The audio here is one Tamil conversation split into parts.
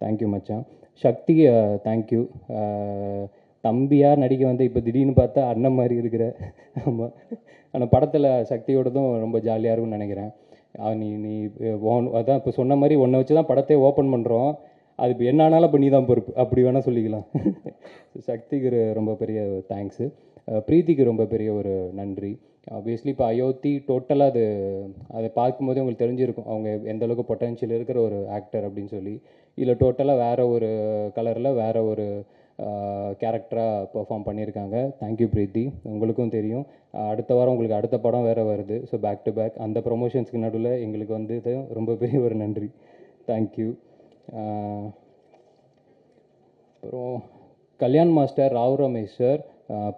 தேங்க்யூ மச்சான். சக்தி தேங்க்யூ. தம்பியாக நடிக்க வந்து இப்போ திடீர்னு பார்த்தா அண்ணன் மாதிரி இருக்கிற. ஆமாம். ஆனால் படத்தில் சக்தியோடதும் ரொம்ப ஜாலியாக இருக்கும்னு நினைக்கிறேன். நீ நீ அதான் இப்போ சொன்ன மாதிரி ஒன்றை வச்சு தான் படத்தையே ஓப்பன் பண்ணுறோம். அது இப்போ என்ன ஆனாலும் இப்போ நீ தான் பொறுப்பு, அப்படி வேணால் சொல்லிக்கலாம். சக்திக்கு ரொம்ப பெரிய தேங்க்ஸு. பிரீத்திக்கு ரொம்ப பெரிய ஒரு நன்றி. ஆப்வியஸ்லி இப்போ அயோத்தி டோட்டலாக அதை பார்க்கும்போதே உங்களுக்கு தெரிஞ்சிருக்கும் அவங்க எந்த அளவுக்கு பொட்டன்ஷியல் இருக்கிற ஒரு ஆக்டர் அப்படின்னு சொல்லி. இதில் டோட்டலாக வேறு ஒரு கலரில் வேறு ஒரு கேரக்டராக பெர்ஃபார்ம் பண்ணியிருக்காங்க. தேங்க்யூ பிரீத்தி. உங்களுக்கும் தெரியும் அடுத்த வாரம் உங்களுக்கு அடுத்த படம் வேறு வருது. ஸோ பேக் டு பேக் அந்த ப்ரொமோஷன்ஸ்க்கு நடுவில் எங்களுக்கு வந்து இது ரொம்ப பெரிய ஒரு நன்றி. தேங்க்யூ. அப்புறம் Kalyan master, Rao Ramesh sir,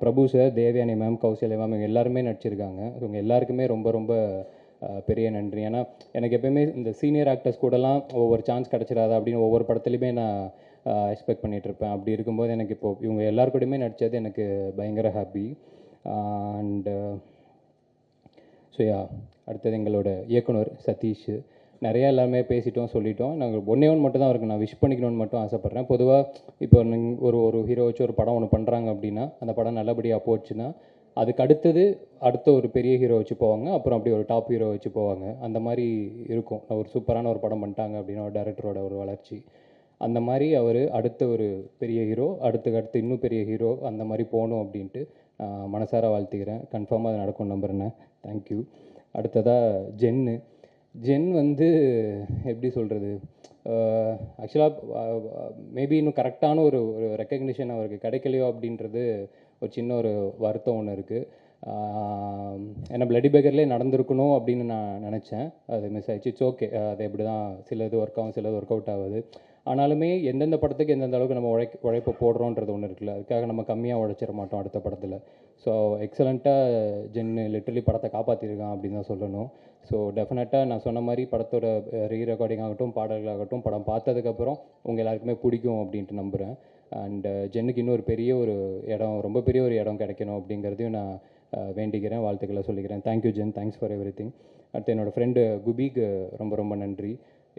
Prabhu sir, Devayani ma'am, Kausalya ma'am, இவங்க எல்லாருமே நடிச்சிருக்காங்க. இவங்க எல்லாருக்குமே ரொம்ப ரொம்ப பெரிய நன்றி. ஏன்னா எனக்கு எப்போயுமே இந்த சீனியர் ஆக்டர்ஸ் கூடலாம் ஒவ்வொரு சான்ஸ் கிடச்சிடாதா அப்படின்னு ஒவ்வொரு படத்துலையுமே நான் எக்ஸ்பெக்ட் பண்ணிகிட்ருப்பேன். அப்படி இருக்கும்போது எனக்கு இப்போது இவங்க எல்லாருக்கூடையுமே நடித்தது எனக்கு பயங்கர ஹாப்பி. அண்டு ஸோ அடுத்தது எங்களோட இயக்குனர் சதீஷ். நிறையா எல்லாமே பேசிட்டோம், சொல்லிட்டோம். நாங்கள் ஒன்றே மட்டும் தான் அவருக்கு நான் விஷ் பண்ணிக்கணும்னு மட்டும் ஆசைப்பட்றேன். பொதுவாக இப்போ ஒரு ஹீரோ வச்சு ஒரு படம் ஒன்று பண்ணுறாங்க அப்படின்னா அந்த படம் நல்லபடியாக போச்சுன்னா அதுக்கு அடுத்த ஒரு பெரிய ஹீரோ வச்சு போவாங்க, அப்புறம் அப்படி ஒரு டாப் ஹீரோ வச்சு போவாங்க. அந்த மாதிரி இருக்கும். ஒரு சூப்பரான ஒரு படம் பண்ணிட்டாங்க அப்படின்னா ஒரு டைரக்டரோட ஒரு வளர்ச்சி அந்த மாதிரி அவர் அடுத்த ஒரு பெரிய ஹீரோ, அடுத்து இன்னும் பெரிய ஹீரோ அந்த மாதிரி போகணும் அப்படின்ட்டு மனசார வாழ்த்துக்கிறேன். கன்ஃபார்மாக அது நடக்கும் நம்புறேன். தேங்க்யூ. அடுத்ததாக ஜென் வந்து எப்படி சொல்கிறது, ஆக்சுவலாக மேபி இன்னும் கரெக்டான ஒரு ரெக்கக்னிஷன் அவருக்கு கிடைக்கலையோ அப்படின்றது ஒரு சின்ன ஒரு வருத்தம் ஒன்று இருக்குது. ஏன்னா பிளடி பேக்கர்லேயே நடந்திருக்கணும் அப்படின்னு நான் நினச்சேன். அது மிஸ் ஆகிடுச்சு. It's okay. அது எப்படி தான் சிலது ஒர்க் ஆகும், சிலது ஒர்க் அவுட் ஆகுது. ஆனாலுமே எந்தெந்த படத்துக்கு எந்தெந்த அளவுக்கு நம்ம உழைப்பை போடுறோன்றது ஒன்று இருக்குல்ல, அதுக்காக நம்ம கம்மியாக உழைச்சிட மாட்டோம் அடுத்த படத்தில். ஸோ எக்ஸலண்ட்டாக ஜென்னு லிட்டரலி படத்தை காப்பாற்றிருக்கான் அப்படின்னு தான் சொல்லணும். ஸோ டெஃபினட்டாக நான் சொன்ன மாதிரி படத்தோட ரீரெக்கார்டிங் ஆகட்டும், பாடல்களாகட்டும், படம் பார்த்ததுக்கப்புறம் உங்கள் எல்லாருக்குமே பிடிக்கும் அப்படின்ட்டு நம்புகிறேன். அண்டு ஜென்னுக்கு இன்னும் ஒரு பெரிய ஒரு இடம், ரொம்ப பெரிய ஒரு இடம் கிடைக்கணும் அப்படிங்கிறதையும் நான் வேண்டிக்கிறேன், வாழ்த்துக்களை சொல்லிக்கிறேன். Thank you Jen, thanks for everything. அடுத்து என்னோடய ஃப்ரெண்டு குபிக்கு ரொம்ப ரொம்ப நன்றி.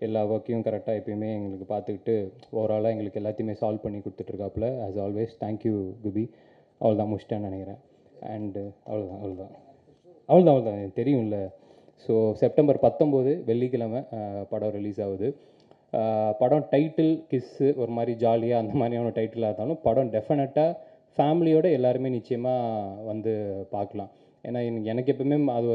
எல்லா ஒர்க்கையும் கரெக்டாக எப்பயுமே எங்களுக்கு பார்த்துக்கிட்டு ஓவராலாக எங்களுக்கு எல்லாத்தையுமே சால்வ் பண்ணி கொடுத்துட்ருக்காப்புல ஆஸ் ஆல்வேஸ். தேங்க்யூ குபி. அவ்வளோதான் முடிச்சிட்டேன்னு நினைக்கிறேன். அண்டு அவ்வளோதான் தெரியும்ல. ஸோ செப்டம்பர் 19 வெள்ளிக்கிழமை படம் ரிலீஸ் ஆகுது. படம் டைட்டில் கிஸ்ஸு ஒரு மாதிரி ஜாலியாக அந்த மாதிரியான டைட்டிலாக இருந்தாலும் படம் டெஃபினட்டாக ஃபேமிலியோடு எல்லாருமே நிச்சயமாக வந்து பார்க்கலாம். ஏன்னா எனக்கு எப்பவுமே அது